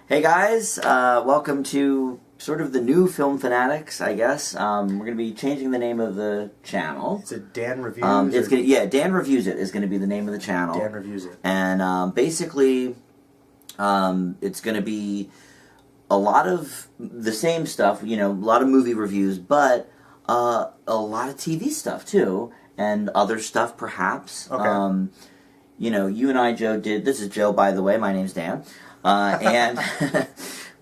Hey guys, welcome to sort of the new Film Fanatics, I guess. We're going to be changing the name of the channel. Is it Dan Reviews? Dan Reviews It is going to be the name of the channel. Dan Reviews It. And basically, it's going to be a lot of the same stuff, a lot of movie reviews, but a lot of TV stuff too, and other stuff perhaps. Okay. You and I, Joe, this is Joe, by the way, my name's Dan. And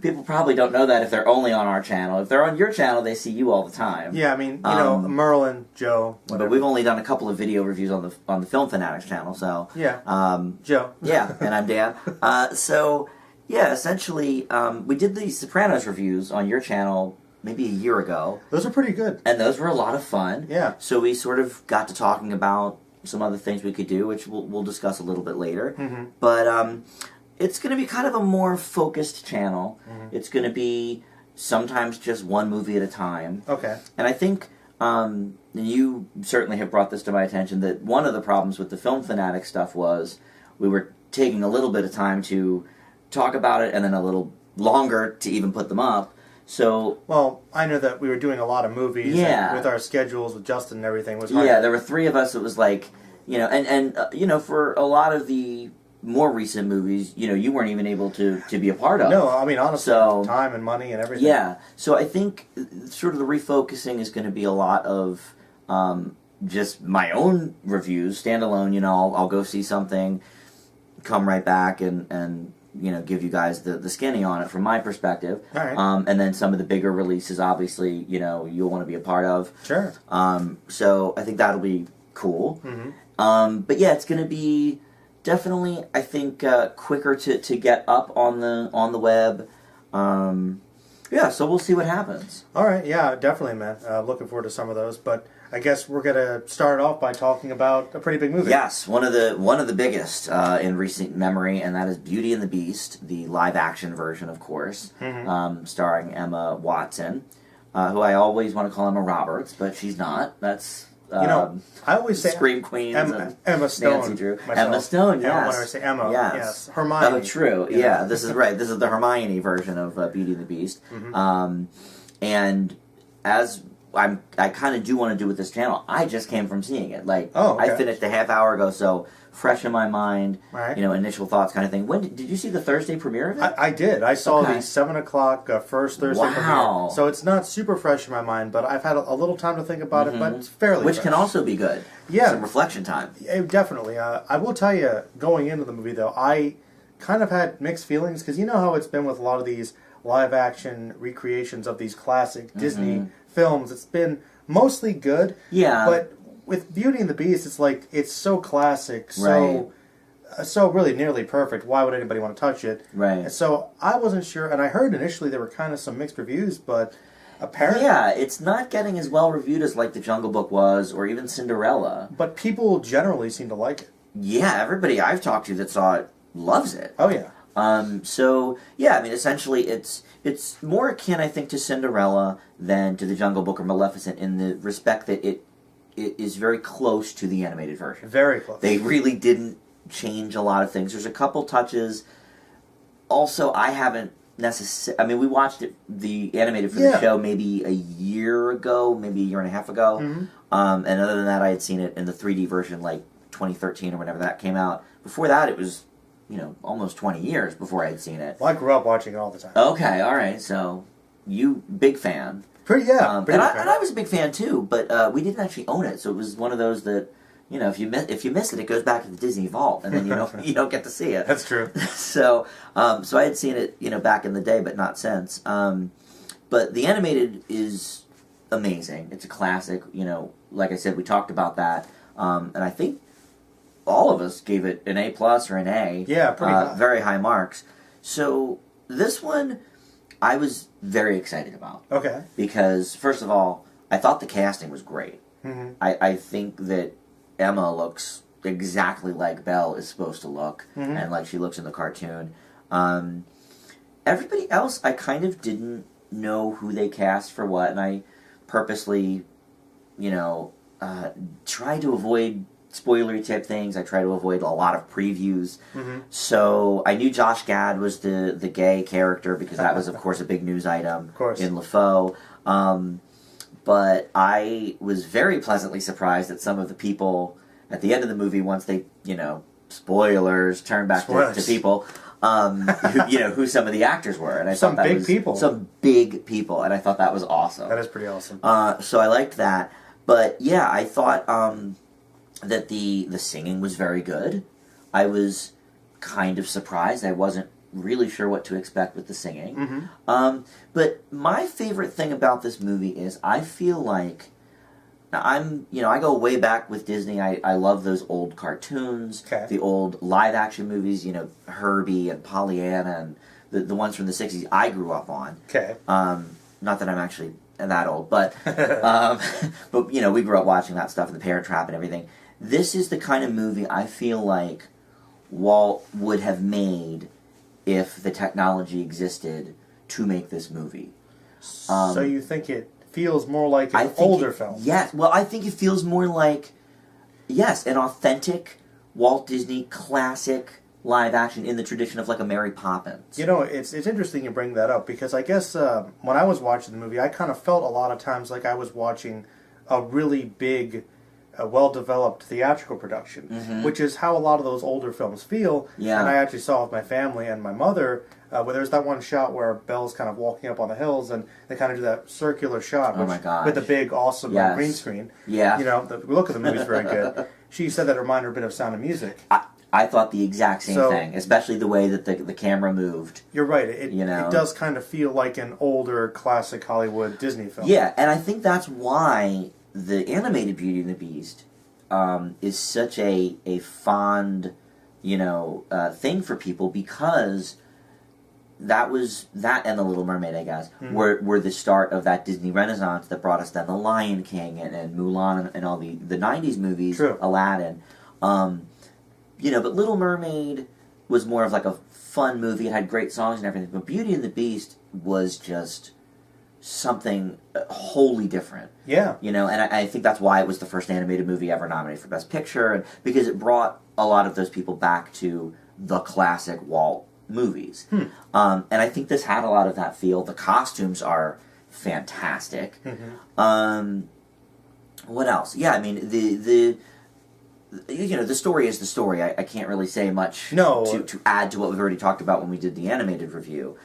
people probably don't know that if they're only on our channel. If they're on your channel, they see you all the time. Yeah, I mean, Merlin, Joe, whatever. But we've only done a couple of video reviews on the Film Fanatics channel, so... Yeah, Joe. Yeah, and I'm Dan. Essentially, we did the Sopranos reviews on your channel maybe a year ago. Those are pretty good. And those were a lot of fun. Yeah. So we sort of got to talking about some other things we could do, which we'll discuss a little bit later. Mm-hmm. But, it's going to be kind of a more focused channel. Mm-hmm. It's going to be sometimes just one movie at a time. Okay. And I think, you certainly have brought this to my attention, that one of the problems with the Film Fanatic stuff was we were taking a little bit of time to talk about it and then a little longer to even put them up. So... Well, I know that we were doing a lot of movies. Yeah. And with our schedules with Justin and everything, it was hard. Yeah, there were three of us. It was like, for a lot of the more recent movies, you weren't even able to be a part of. No, I mean, honestly, so, time and money and everything. Yeah, so I think sort of the refocusing is going to be a lot of just my own reviews, standalone, I'll go see something, come right back and give you guys the skinny on it from my perspective. All right. And then some of the bigger releases, obviously, you'll want to be a part of. Sure. So I think that'll be cool. Mm-hmm. But yeah, it's going to be... Definitely, I think quicker to get up on the web. So we'll see what happens. All right, yeah, definitely, man. Looking forward to some of those. But I guess we're gonna start off by talking about a pretty big movie. Yes, one of the biggest in recent memory, and that is Beauty and the Beast, the live action version, of course, starring Emma Watson, who I always want to call Emma Roberts, but she's not. That's I always say Scream Queens Emma Stone. Nancy Drew. Myself. Emma Stone, yes. When I say Emma, yes. Hermione. Oh, true. Yeah, this is right. This is the Hermione version of Beauty and the Beast. And as I kind of do want to do with this channel, I just came from seeing it. Like, okay. I finished a half hour ago, so fresh in my mind, right. Initial thoughts kind of thing. When did you see the Thursday premiere of it? I did. I saw the 7 o'clock first Thursday premiere. So it's not super fresh in my mind, but I've had a little time to think about it, but it's fairly Which fresh. can also be good. Yeah. Some reflection time. Definitely. I will tell you, going into the movie, though, I kind of had mixed feelings, because you know how it's been with a lot of these live-action recreations of these classic Disney films. It's been mostly good. Yeah. But with Beauty and the Beast, it's like, it's so classic, so really nearly perfect. Why would anybody want to touch it? Right. And so I wasn't sure, and I heard initially there were kind of some mixed reviews, but apparently... Yeah, it's not getting as well reviewed as like The Jungle Book was, or even Cinderella. But people generally seem to like it. Yeah, everybody I've talked to that saw it loves it. Oh, yeah. Essentially it's more akin, I think, to Cinderella than to The Jungle Book or Maleficent in the respect that it is very close to the animated version. Very close. They really didn't change a lot of things. There's a couple touches. Also, I haven't necessarily... I mean, we watched the animated for the show maybe a year ago, maybe a year and a half ago. And other than that, I had seen it in the 3D version like 2013 or whenever that came out. Before that, it was... almost 20 years before I had seen it. Well, I grew up watching it all the time. Okay, all right. So, you, big fan. Pretty and I was a big fan, too, but we didn't actually own it, so it was one of those that, if you miss it, it goes back to the Disney Vault, and then you don't get to see it. That's true. So I had seen it, back in the day, but not since. But the animated is amazing. It's a classic, like I said, we talked about that, and I think all of us gave it an A+ or an A. Yeah, pretty high. Very high marks. So this one, I was very excited about. Okay. Because, first of all, I thought the casting was great. I think that Emma looks exactly like Belle is supposed to look, and like she looks in the cartoon. Everybody else, I kind of didn't know who they cast for what, and I purposely, tried to avoid spoilery type things. I try to avoid a lot of previews. So I knew Josh Gad was the gay character because that was, of course, a big news item in LeFaux. But I was very pleasantly surprised at some of the people at the end of the movie, once they, spoilers, turn back to people, who some of the actors were. And I thought that was some big people, and I thought that was awesome. That is pretty awesome. So I liked that. But yeah, I thought that the singing was very good. I was kind of surprised. I wasn't really sure what to expect with the singing. But my favorite thing about this movie is I feel like I go way back with Disney. I love those old cartoons, the old live action movies, Herbie and Pollyanna and the ones from the 60s I grew up on. Not that I'm actually that old, but but we grew up watching that stuff and The Parent Trap and everything. This is the kind of movie I feel like Walt would have made if the technology existed to make this movie. So you think it feels more like an older film? Yes. Well, I think it feels more like, an authentic Walt Disney classic live action in the tradition of like a Mary Poppins. It's interesting you bring that up because I guess when I was watching the movie, I kind of felt a lot of times like I was watching a really big, well-developed theatrical production, which is how a lot of those older films feel. Yeah. And I actually saw with my family and my mother, where there's that one shot where Belle's kind of walking up on the hills, and they kind of do that circular shot with the big, awesome green screen. Yeah. The look of the movie is very good. She said that it reminded her a bit of Sound of Music. I thought the exact same thing, especially the way that the camera moved. You're right. It does kind of feel like an older, classic Hollywood Disney film. Yeah, and I think that's why the animated Beauty and the Beast is such a fond, thing for people, because that and The Little Mermaid, I guess, were the start of that Disney Renaissance that brought us then The Lion King and Mulan and all the 90s movies, Aladdin. But Little Mermaid was more of like a fun movie. It had great songs and everything. But Beauty and the Beast was just something wholly different. Yeah. And I think that's why it was the first animated movie ever nominated for Best Picture, and because it brought a lot of those people back to the classic Walt movies. And I think this had a lot of that feel. The costumes are fantastic. What else? Yeah, I mean, the story is the story. I can't really say much to add to what we've already talked about when we did the animated review.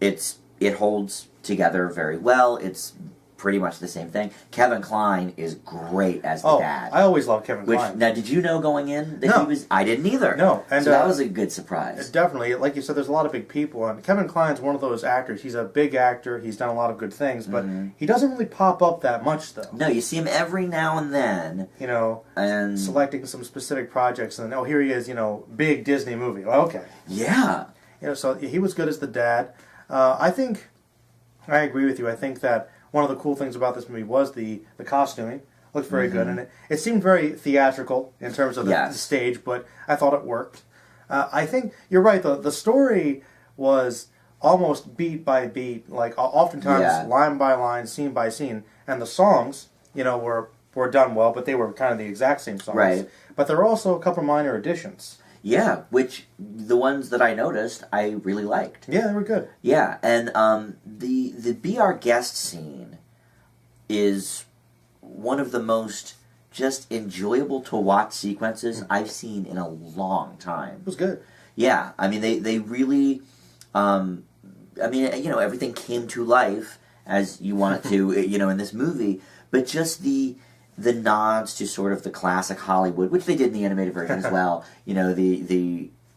It holds together very well. It's pretty much the same thing. Kevin Kline is great as the dad. I always loved Kevin Kline. Now, did you know going in that he was... I didn't either. No. And so that was a good surprise. Definitely. Like you said, there's a lot of big people, and Kevin Kline's one of those actors. He's a big actor. He's done a lot of good things, but he doesn't really pop up that much, though. No, you see him every now and then. And selecting some specific projects, and here he is, big Disney movie. Well, okay. Yeah. So he was good as the dad. I think... I agree with you. I think that one of the cool things about this movie was the costuming. Looked very good, and it seemed very theatrical in terms of the stage, but I thought it worked. I think you're right, though. The story was almost beat by beat, like oftentimes line by line, scene by scene, and the songs, were done well, but they were kind of the exact same songs. Right. But there were also a couple minor additions. Yeah, which the ones that I noticed, I really liked. Yeah, they were good. Yeah, and the Be Our Guest scene is one of the most just enjoyable to watch sequences I've seen in a long time. It was good. Yeah, I mean, they really, everything came to life as you want it to, in this movie, but just the nods to sort of the classic Hollywood, which they did in the animated version as well.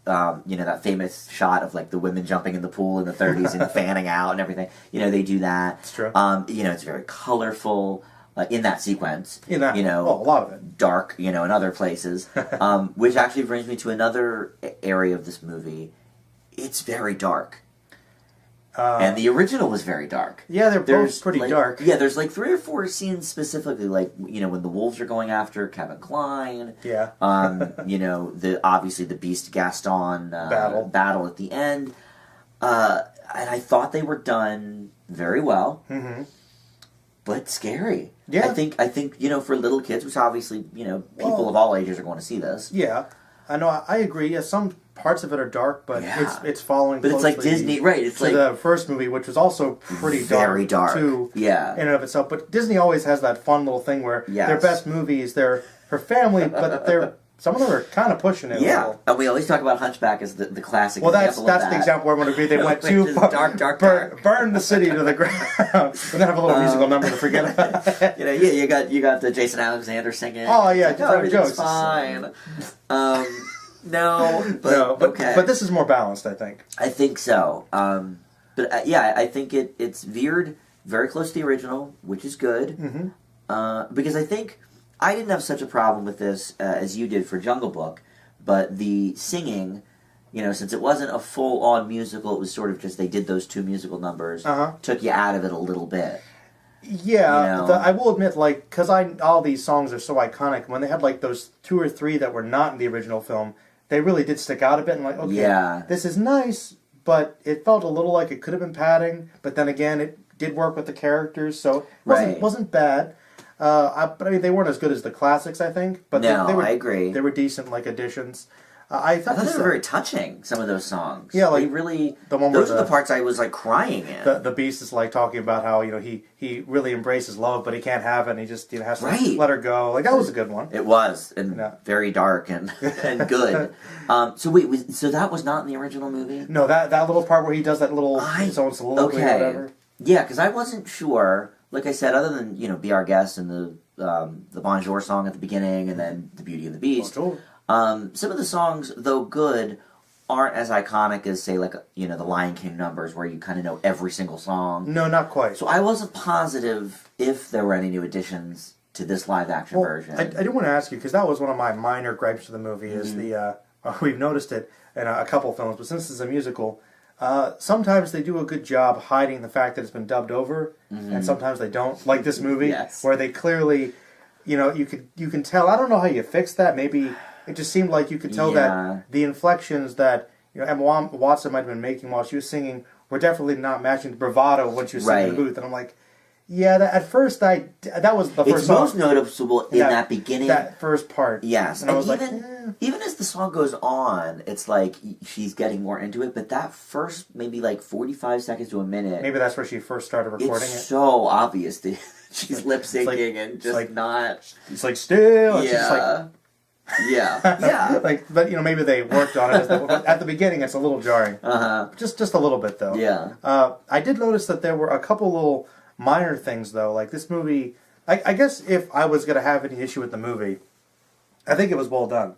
That famous shot of like the women jumping in the pool in the 30s and fanning out and everything. They do that. It's true. It's very colorful in that sequence. A lot of it. Dark, in other places. Which actually brings me to another area of this movie. It's very dark. And the original was very dark. Yeah, they're both pretty dark. Yeah, there's like 3 or 4 scenes specifically, like, when the wolves are going after Kevin Kline. Yeah. Obviously the Beast Gaston battle at the end. And I thought they were done very well. but scary. Yeah. I think you know, for little kids, which obviously, you know, people of all ages are going to see this. Yeah. I know, I agree. Yeah, some parts of it are dark, but it's following but closely it's like Disney, right? It's to like the first movie, which was also pretty very dark too, yeah, in and of itself. But Disney always has that fun little thing where their best movies, they're for family, but they're some of them are kind of pushing it. Yeah, a little. and we always talk about Hunchback as the classic. Well, that's example of the example where I'm going to agree. They went too far. Dark. Burn the city to the ground, and then have a little musical number to forget about. You know, yeah, you got the Jason Alexander singing. Oh yeah, like, everything's fine. No, but okay. But this is more balanced, I think. I think so. But yeah, I think it's veered very close to the original, which is good. Mm-hmm. Because I think I didn't have such a problem with this as you did for Jungle Book, but the singing, you know, since it wasn't a full-on musical, it was sort of just they did those two musical numbers, took you out of it a little bit. Yeah, you know? I will admit, like, because all these songs are so iconic, when they had, like, those 2 or 3 that were not in the original film, they really did stick out a bit, and like, okay, this is nice, but it felt a little like it could have been padding, but then again, it did work with the characters, so it wasn't bad. But I mean, they weren't as good as the classics, I think. But they were, I agree. They were decent, like, additions. I thought they were very touching, some of those songs. Yeah, like, they really, those are the parts I was, like, crying in. The Beast is, like, talking about how, you know, he really embraces love, but he can't have it, and he just has to let her go. Like, that was a good one. It was, and very dark and and good. So wait, so that was not in the original movie? No, that little part where he does that little soliloquy or whatever. Yeah, because I wasn't sure. Like I said, other than, you know, Be Our Guest and the Bonjour song at the beginning, and then The Beauty and the Beast. Bonjour. Some of the songs, though good, aren't as iconic as, say, like, you know, the Lion King numbers, where you kind of know every single song. No, not quite. So I wasn't positive if there were any new additions to this live-action version. I do want to ask you, because that was one of my minor gripes to the movie, is we've noticed it in a couple films, but since it's a musical, sometimes they do a good job hiding the fact that it's been dubbed over, and sometimes they don't. Like this movie, where they clearly, you know, you can tell. I don't know how you fix that. Maybe it just seemed like you could tell that the inflections that, you know, Emma Watson might have been making while she was singing were definitely not matching the bravado when she was singing in the booth. And I'm like, at first that was the first it's song. most noticeable in that beginning. That first part. Yes. And I was even as the song goes on, it's like she's getting more into it, but that first maybe like 45 seconds to a minute. Maybe that's where she first started recording it. It's so obvious that she's lip syncing and just like not. It's like still. Yeah. It's like, yeah. Like, but you know, maybe they worked on it. At the beginning, it's a little jarring. Just a little bit though. Yeah. I did notice that there were a couple little minor things though. Like this movie, I guess if I was going to have any issue with the movie, I think it was well done.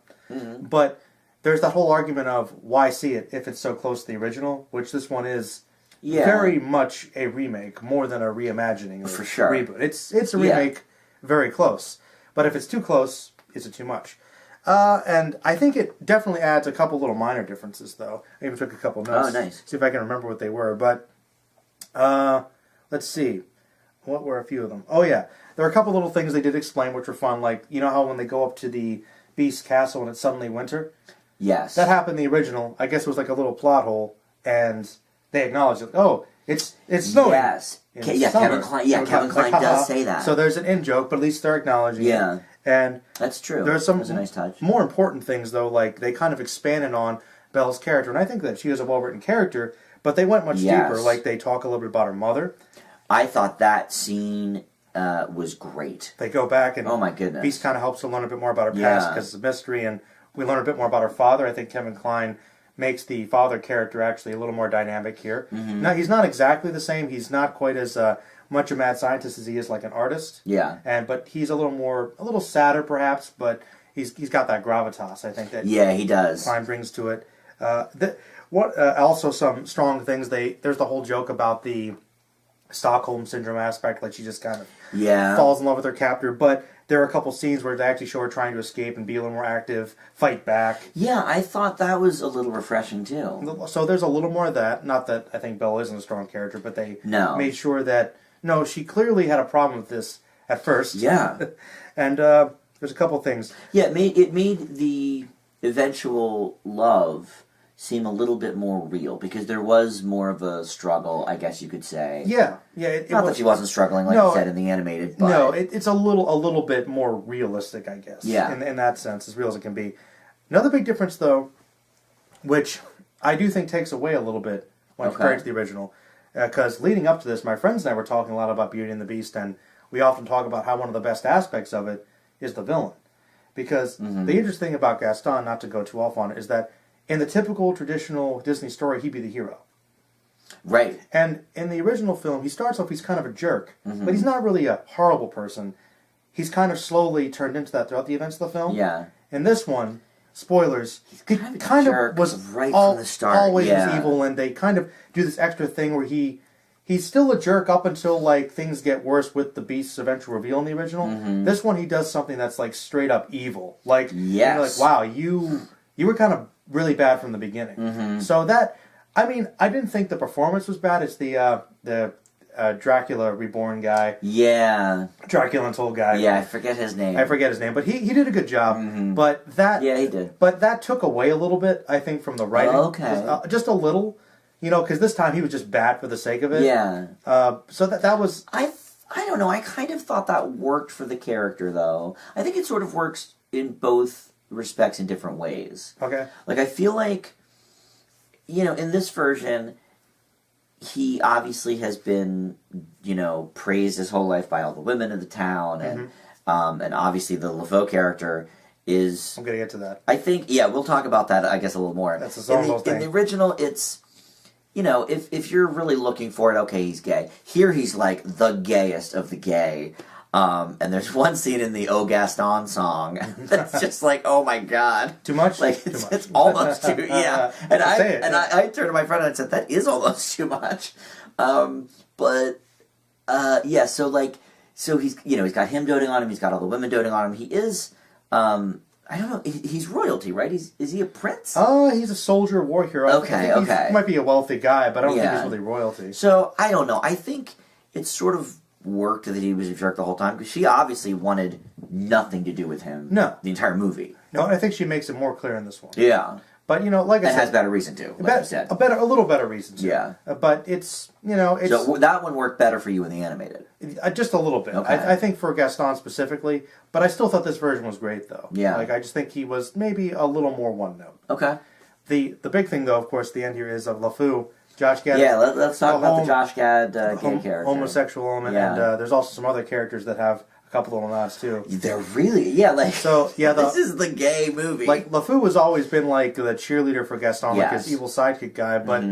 But there's that whole argument of why see it if it's so close to the original, which this one is very much a remake more than a reimagining. For sure. Reboot. It's a remake, very close. But if it's too close, is it too much? And I think it definitely adds a couple little minor differences, though. I even took a couple notes. Oh, nice. See if I can remember what they were. But let's see. What were a few of them? Oh, yeah. There were a couple little things they did explain which were fun. Like, you know how when they go up to the Beast Castle and it's suddenly winter? Yes. That happened in the original. I guess it was like a little plot hole. And they acknowledged it. Oh, it's snowing. Yes. Kevin Kline does say that. So there's an in-joke, but at least they're acknowledging it. And that's true. There's some a nice touch. More important things, though, like they kind of expanded on Belle's character. And I think that she is a well-written character, but they went much deeper. Like they talk a little bit about her mother. I thought that scene was great. They go back and oh my goodness, Beast kind of helps her learn a bit more about her past because it's a mystery, and we learn a bit more about her father. I think Kevin Kline makes the father character actually a little more dynamic here. Now, he's not exactly the same. He's not quite as much a mad scientist as he is like an artist. But he's a little sadder perhaps, but he's got that gravitas, I think, that he does. Kline brings to it. Also some strong things. There's the whole joke about the Stockholm Syndrome aspect, like she just kind of falls in love with her captor, but there are a couple scenes where they actually show her trying to escape and be a little more active, fight back. Yeah, I thought that was a little refreshing too. So there's a little more of that. Not that I think Belle isn't a strong character, but they made sure that, no, she clearly had a problem with this at first. Yeah. And there's a couple things. Yeah, it made the eventual love seem a little bit more real, because there was more of a struggle, I guess you could say. Yeah. Not that she wasn't struggling, like you said, in the animated, but... No, it's a little bit more realistic, I guess. Yeah. In that sense, as real as it can be. Another big difference, though, which I do think takes away a little bit when compared to the original, because leading up to this, my friends and I were talking a lot about Beauty and the Beast, and we often talk about how one of the best aspects of it is the villain. Because the interesting thing about Gaston, not to go too off on it, is that in the typical traditional Disney story, he'd be the hero. Right. And in the original film, he starts off, he's kind of a jerk, but he's not really a horrible person. He's kind of slowly turned into that throughout the events of the film. Yeah. In this one, spoilers, he kind of was right from the start. Always was evil, and they kind of do this extra thing where he's still a jerk up until like things get worse with the Beast's eventual reveal in the original. This one, he does something that's like straight up evil. Like, you're like, wow, you were kind of really bad from the beginning. So that, I mean, I didn't think the performance was bad. It's the Dracula Reborn guy. Yeah. Dracula Untold guy. Yeah, I forget his name. But he did a good job. But that... Yeah, he did. But that took away a little bit, I think, from the writing. Okay. Just a little. You know, because this time he was just bad for the sake of it. Yeah. So that was... I don't know. I kind of thought that worked for the character, though. I think it sort of works in both respects in different ways. Okay. Like, I feel like, you know, in this version, he obviously has been, you know, praised his whole life by all the women of the town, and obviously the LeFaux character is... I'm going to get to that. I think, yeah, we'll talk about that, I guess, a little more. That's his own little thing. In the original, it's... You know, if you're really looking for it, okay, he's gay. Here he's like the gayest of the gay. And there's one scene in the O Gaston song that's just like, oh my god. Too much? Like, Too much. it's almost too, yeah. And I turned to my friend and I said, that is almost too much. Yeah, so he's, you know, he's got him doting on him, he's got all the women doting on him. He is, I don't know. He's royalty, right? Is he a prince? Oh, he's a soldier, war hero. Okay. He might be a wealthy guy, but I don't think he's really royalty. So, I don't know. I think it sort of worked that he was a jerk the whole time, because she obviously wanted nothing to do with him. No. The entire movie. No, and I think she makes it more clear in this one. Yeah. But, you know, like I said... It has better reason to, like you said. A little better reason to. Yeah. But it's, you know, it's... So that one worked better for you in the animated? Just a little bit. Okay. I think for Gaston specifically, but I still thought this version was great, though. Yeah. Like, I just think he was maybe a little more one-note. Okay. The big thing, though, of course, the end here is of LeFou, Josh Gad. Yeah, let's talk about the Josh Gad gay character. Homosexual element, and there's also some other characters that have a couple of nods, too. They're really, yeah, like, so, yeah, this is the gay movie. Like, LeFou has always been, like, the cheerleader for Gaston, like his evil sidekick guy, but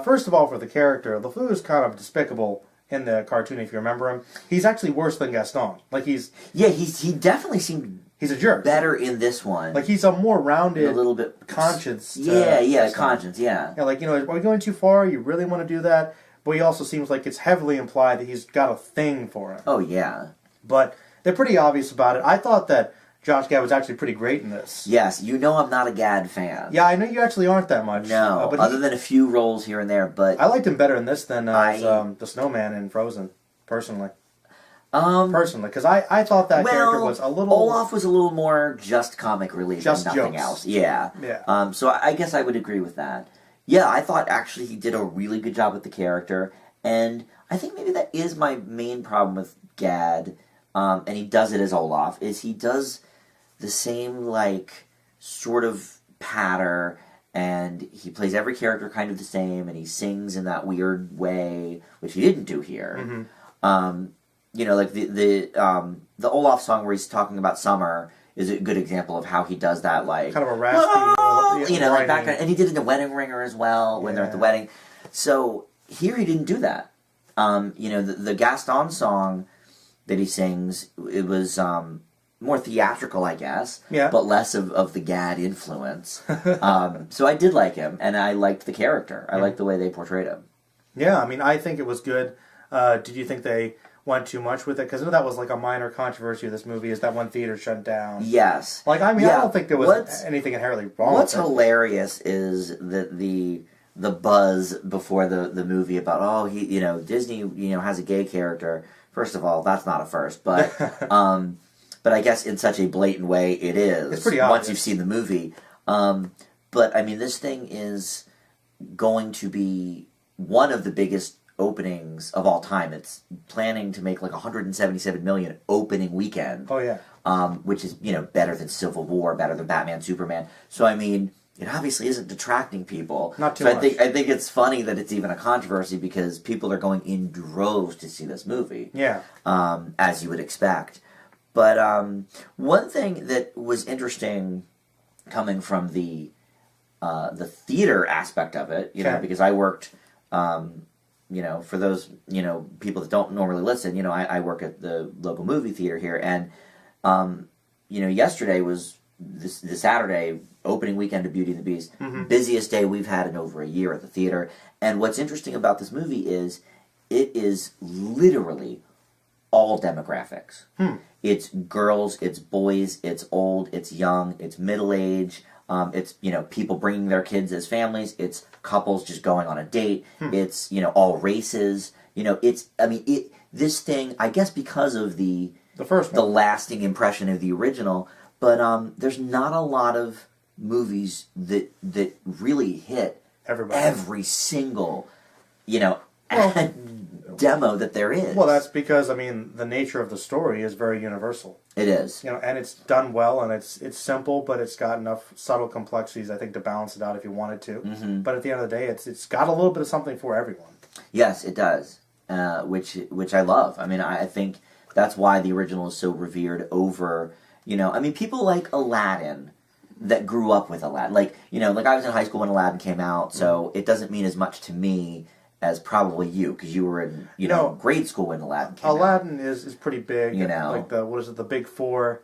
first of all, for the character, LeFou is kind of despicable in the cartoon, if you remember him. He's actually worse than Gaston. Like, he's... Yeah, he definitely seemed... He's a jerk. Better in this one. Like, he's a more rounded... A little bit... Conscience. Conscience, yeah. Yeah, like, you know, are we going too far? You really want to do that? But he also seems like it's heavily implied that he's got a thing for him. Oh, yeah. But they're pretty obvious about it. I thought that Josh Gad was actually pretty great in this. Yes, you know I'm not a Gad fan. Yeah, I know you actually aren't that much. No, but other than a few roles here and there, but... I liked him better in this than the Snowman in Frozen, personally. Because I thought that character was a little... Olaf was a little more just comic relief and nothing else. Yeah. So I guess I would agree with that. Yeah, I thought actually he did a really good job with the character, and I think maybe that is my main problem with Gad, and he does it as Olaf, is he does the same, like, sort of patter, and he plays every character kind of the same, and he sings in that weird way, which he didn't do here. You know, like the Olaf song where he's talking about summer is a good example of how he does that, like... Kind of a raspy... you know, like background. And he did it in The Wedding Ringer as well, when they're at the wedding. So, here he didn't do that. You know, the Gaston song that he sings, it was more theatrical, I guess, but less of the Gad influence. So I did like him, and I liked the character. I liked the way they portrayed him. Yeah, I mean, I think it was good. Did you think they went too much with it? Because I know that was like a minor controversy of this movie, is that one theater shut down. Yes. Like, I mean, I don't think there was anything inherently wrong with it. What's hilarious is that the buzz before the movie about, oh, he, you know, Disney, you know, has a gay character. First of all, that's not a first, but but I guess in such a blatant way it is. It's pretty obvious. Once you've seen the movie. But, I mean, this thing is going to be one of the biggest openings of all time. It's planning to make like 177 million opening weekend. Oh, yeah. Which is, better than Civil War, better than Batman, Superman. So, I mean, it obviously isn't detracting people. Not too much. I think it's funny that it's even a controversy because people are going in droves to see this movie. Yeah. As you would expect. But one thing that was interesting coming from the theater aspect of it, because I worked, for those, people that don't normally listen, I work at the local movie theater here, and, yesterday was the Saturday, opening weekend of Beauty and the Beast, busiest day we've had in over a year at the theater, and what's interesting about this movie is it is literally all demographics. It's girls, it's boys, it's old, it's young, it's middle-aged, it's, people bringing their kids as families, it's couples just going on a date, it's, all races, this thing, I guess because of the first one, the lasting impression of the original, but there's not a lot of movies that really hit every single, demo that there is. Well, that's because, the nature of the story is very universal. It is. And it's done well, and it's simple, but it's got enough subtle complexities, I think, to balance it out if you wanted to. But at the end of the day, it's got a little bit of something for everyone. Yes, it does, which I love. I think that's why the original is so revered over, people like Aladdin that grew up with Aladdin. Like I was in high school when Aladdin came out, so it doesn't mean as much to me as probably you, because you were in, grade school when Aladdin came out. Aladdin is pretty big. Like the big four,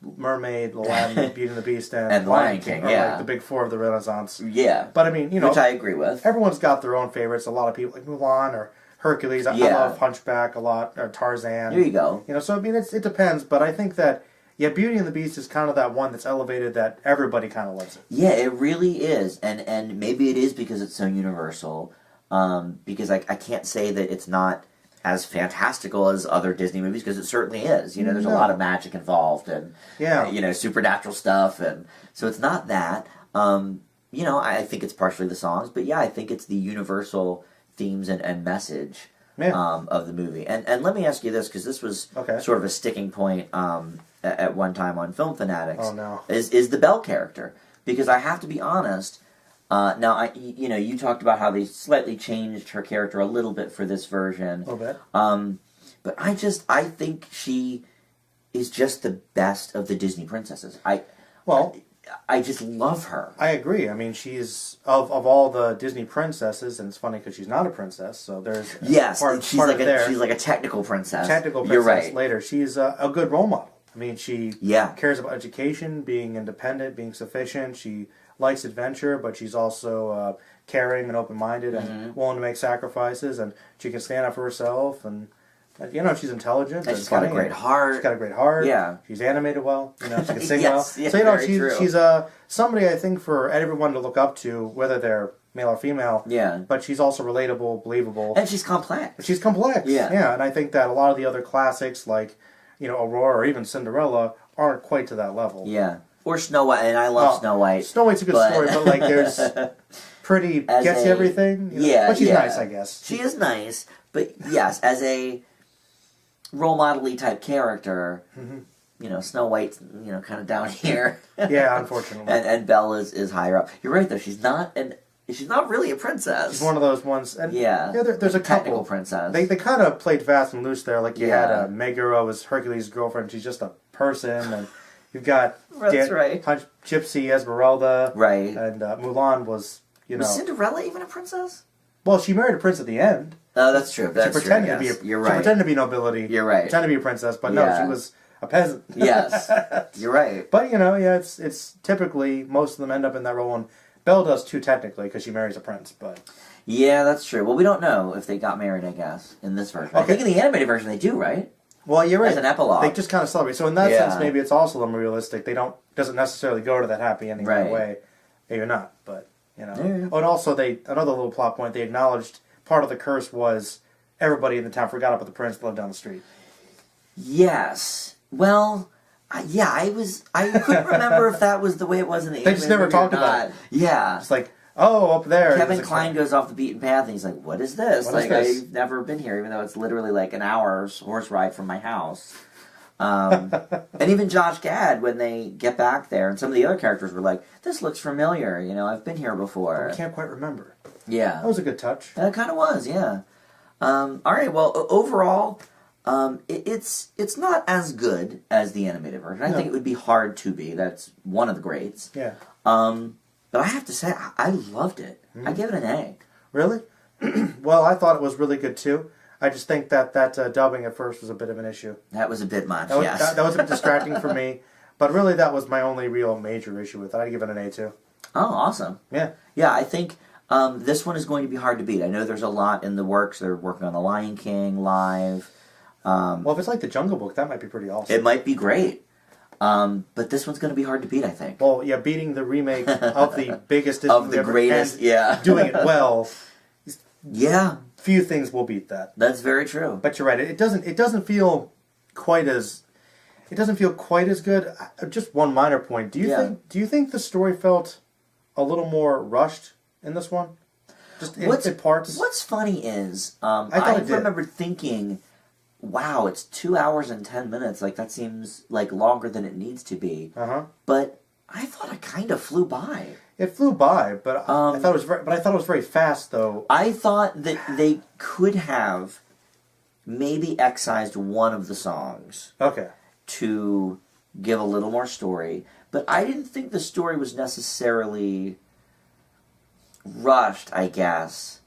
Mermaid, Aladdin, Beauty and the Beast, and Lion King, yeah. Like the big four of the Renaissance. Yeah. But which I agree with. Everyone's got their own favorites. A lot of people, like Mulan or Hercules. I love Hunchback a lot, or Tarzan. There you go. So it depends, but I think that, Beauty and the Beast is kind of that one that's elevated that everybody kind of loves it. Yeah, it really is. And maybe it is because it's so universal. Because I can't say that it's not as fantastical as other Disney movies, because it certainly is. There's a lot of magic involved and, supernatural stuff. And so it's not that. I think it's partially the songs, but I think it's the universal themes and message of the movie. And let me ask you this, because this was sort of a sticking point at one time on Film Fanatics. Oh, no. Is the Belle character. Because I have to be honest, now, you talked about how they slightly changed her character a little bit for this version. A little bit. But I think she is just the best of the Disney princesses. I just love her. I agree. She's of all the Disney princesses, and it's funny because she's not a princess, so there's she's like a technical princess. You're right. Later, she's a good role model. She cares about education, being independent, being sufficient. She likes adventure, but she's also caring and open-minded and willing to make sacrifices, and she can stand up for herself, and she's intelligent. And she's got a great heart. She's got a great heart. Yeah. She's animated well. She can sing well. Yeah, so, she's somebody, I think, for everyone to look up to, whether they're male or female. Yeah. But she's also relatable, believable. And she's complex. She's complex. Yeah. Yeah, and I think that a lot of the other classics, like, Aurora or even Cinderella, aren't quite to that level. Yeah. Or Snow White, and I love Snow White. Snow White's a good story, but there's pretty gets everything. But she's nice, I guess. She is nice, but yes, as a role model-y type character, Snow White's kind of down here. Yeah, unfortunately. and Belle is higher up. You're right, though. She's not really a princess. She's one of those ones. And there's a technical couple. Princess. They kind of played fast and loose there. Like you had Megara was Hercules' girlfriend. She's just a person, and you've got Gypsy Esmeralda, right? And Mulan was Was Cinderella even a princess? Well, she married a prince at the end. Oh, that's true. She pretended to be. You're right. She pretended to be nobility. You're right. Pretended to be a princess, but no, she was a peasant. Yes, you're right. But it's typically most of them end up in that role, and Belle does too technically because she marries a prince. But yeah, that's true. Well, we don't know if they got married. I guess in this version, I think in the animated version they do, right? Well, you're right. As an epilogue, they just kind of celebrate. So in that sense, maybe it's also unrealistic. They doesn't necessarily go to that happy ending right away. Maybe not, but Oh, and also another little plot point. They acknowledged part of the curse was everybody in the town forgot about the prince that lived down the street. Yes. Well, Yeah, I couldn't remember if that was the way it was in the They just never talked about it. Yeah. It's like, oh, up there. Kevin Kline goes off the beaten path, and he's like, what is this? I've never been here, even though it's literally like an hour's horse ride from my house. And even Josh Gad, when they get back there, and some of the other characters were like, this looks familiar, I've been here before. I can't quite remember. Yeah. That was a good touch. It kind of was, yeah. All right, well, overall, it's not as good as the animated version. I think it would be hard to be. That's one of the greats. Yeah. But I have to say, I loved it. I give it an A. Really? Well, I thought it was really good, too. I just think that dubbing at first was a bit of an issue. That was a bit much, yes. That was a bit distracting for me. But really, that was my only real major issue with it. I'd give it an A, too. Oh, awesome. Yeah. Yeah, I think this one is going to be hard to beat. I know there's a lot in the works. They're working on The Lion King live. Well, if it's like The Jungle Book, that might be pretty awesome. It might be great. But this one's going to be hard to beat, I think. Well, yeah, beating the remake of the biggest Disney of the greatest, yeah. Doing it well. Yeah. Few things will beat that. That's very true. But you're right. It doesn't feel quite as good. Just one minor point. Do you think the story felt a little more rushed in this one? Just in parts. What's funny is I remember thinking, wow, it's 2 hours and 10 minutes. Like, that seems like longer than it needs to be. But I thought it kind of flew by. It flew by, but I thought it was very fast, though. I thought that they could have maybe excised one of the songs. Okay. To give a little more story, but I didn't think the story was necessarily rushed, I guess,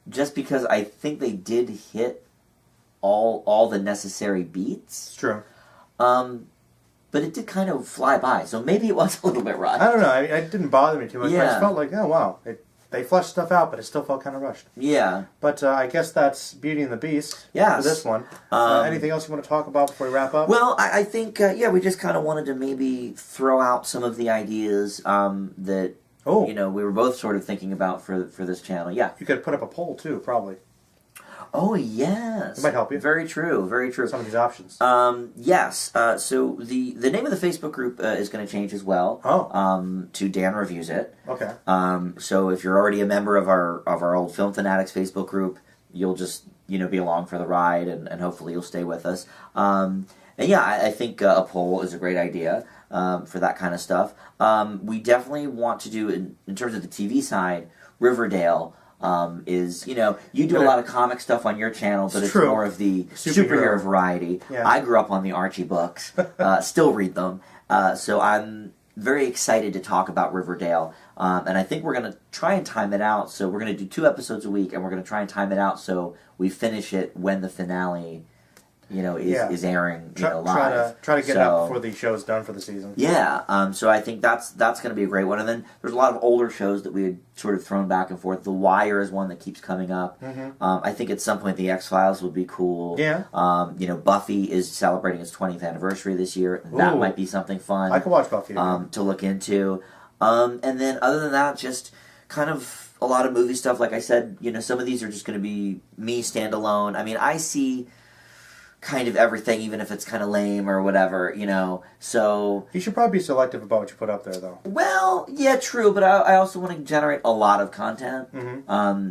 just because I think they did hit all the necessary beats. It's true. But it did kind of fly by, so maybe it was a little bit rushed. I don't know. It didn't bother me too much. Yeah. I just felt like, oh, wow. They fleshed stuff out, but it still felt kind of rushed. Yeah. But I guess that's Beauty and the Beast for this one. Anything else you want to talk about before we wrap up? Well, I think, we just kind of wanted to maybe throw out some of the ideas that, we were both sort of thinking about for this channel. Yeah. You could put up a poll, too, probably. Oh, yes. It might help you. Very true, very true. Some of these options. Yes. So the name of the Facebook group is going to change as well. Oh. To Dan Reviews It. Okay. So if you're already a member of our old Film Fanatics Facebook group, you'll just, be along for the ride, and hopefully you'll stay with us. And yeah, I think a poll is a great idea for that kind of stuff. We definitely want to do, in terms of the TV side, Riverdale is, you do a lot of comic stuff on your channel, but it's more of the superhero variety. Yeah. I grew up on the Archie books, still read them, so I'm very excited to talk about Riverdale, and I think we're going to try and time it out, so we're going to do 2 episodes a week, and we're going to try and time it out so we finish it when the finale is airing live. Try to get it out before the show's done for the season. Yeah, so I think that's going to be a great one. And then there's a lot of older shows that we had sort of thrown back and forth. The Wire is one that keeps coming up. I think at some point the X-Files would be cool. Yeah. Buffy is celebrating its 20th anniversary this year. That might be something fun. I could watch Buffy again. To look into. And then other than that, just kind of a lot of movie stuff. Like I said, some of these are just going to be me standalone. I mean, I see kind of everything, even if it's kind of lame or whatever, so... You should probably be selective about what you put up there, though. Well, yeah, true, but I also want to generate a lot of content.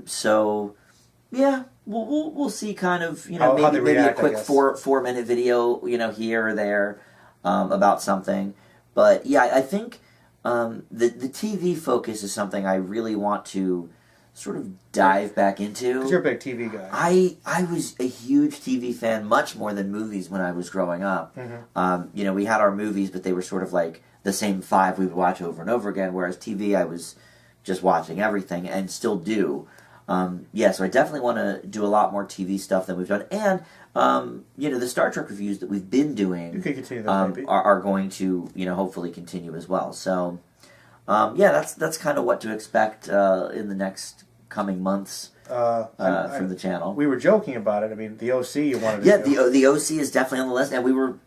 So, yeah, we'll see kind of, maybe a quick 4-minute video, here or there about something. But, yeah, I think the TV focus is something I really want to sort of dive back into. Because you're a big TV guy. I was a huge TV fan, much more than movies when I was growing up. We had our movies, but they were sort of like the same 5 we would watch over and over again, whereas TV, I was just watching everything, and still do. So I definitely want to do a lot more TV stuff than we've done. And, the Star Trek reviews that we've been doing you can continue that, maybe. Are going to, hopefully continue as well. So, that's kind of what to expect in the next coming months from the channel. We were joking about it. I mean, the OC you wanted to do. The OC is definitely on the list, and we were,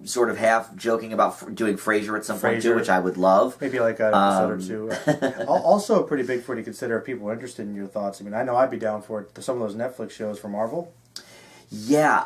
sort of half joking about doing Frasier at some point too, which I would love. Maybe like an episode or 2. Also pretty big for it to consider if people are interested in your thoughts. I mean, I know I'd be down for it. Some of those Netflix shows for Marvel. Yeah,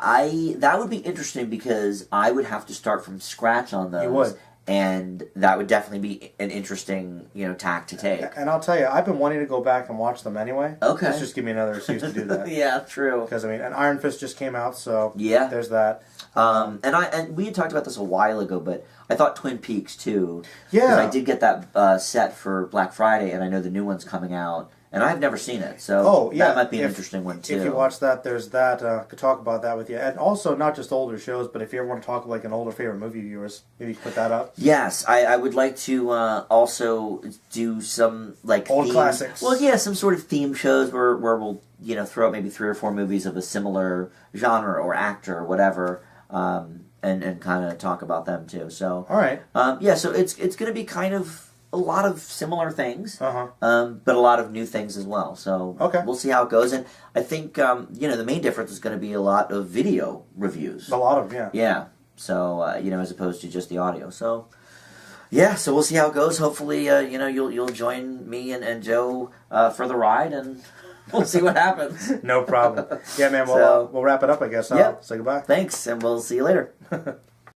that would be interesting because I would have to start from scratch on those. You would. And that would definitely be an interesting, tack to take. And I'll tell you, I've been wanting to go back and watch them anyway. Okay. Let's just give me another excuse to do that. Yeah, true. Because, and Iron Fist just came out, so yeah, there's that. And we had talked about this a while ago, but I thought Twin Peaks, too. Yeah. Because I did get that set for Black Friday, and I know the new one's coming out. And I've never seen it, so that might be an interesting one, too. If you watch that, there's that. Could talk about that with you. And also, not just older shows, but if you ever want to talk like an older favorite movie of yours, maybe you can put that up. Yes, I would like to also do some, old classics. Well, yeah, some sort of theme shows where we'll, throw out maybe 3 or 4 movies of a similar genre or actor or whatever, and kind of talk about them, too. So, all right. So it's going to be kind of a lot of similar things, but a lot of new things as well. So we'll see how it goes. And I think the main difference is going to be a lot of video reviews. A lot of yeah. So as opposed to just the audio. So yeah. So we'll see how it goes. Hopefully you'll join me and Joe for the ride, and we'll see what happens. No problem. Yeah, man. We'll wrap it up. I guess. Yeah. Say goodbye. Thanks, and we'll see you later.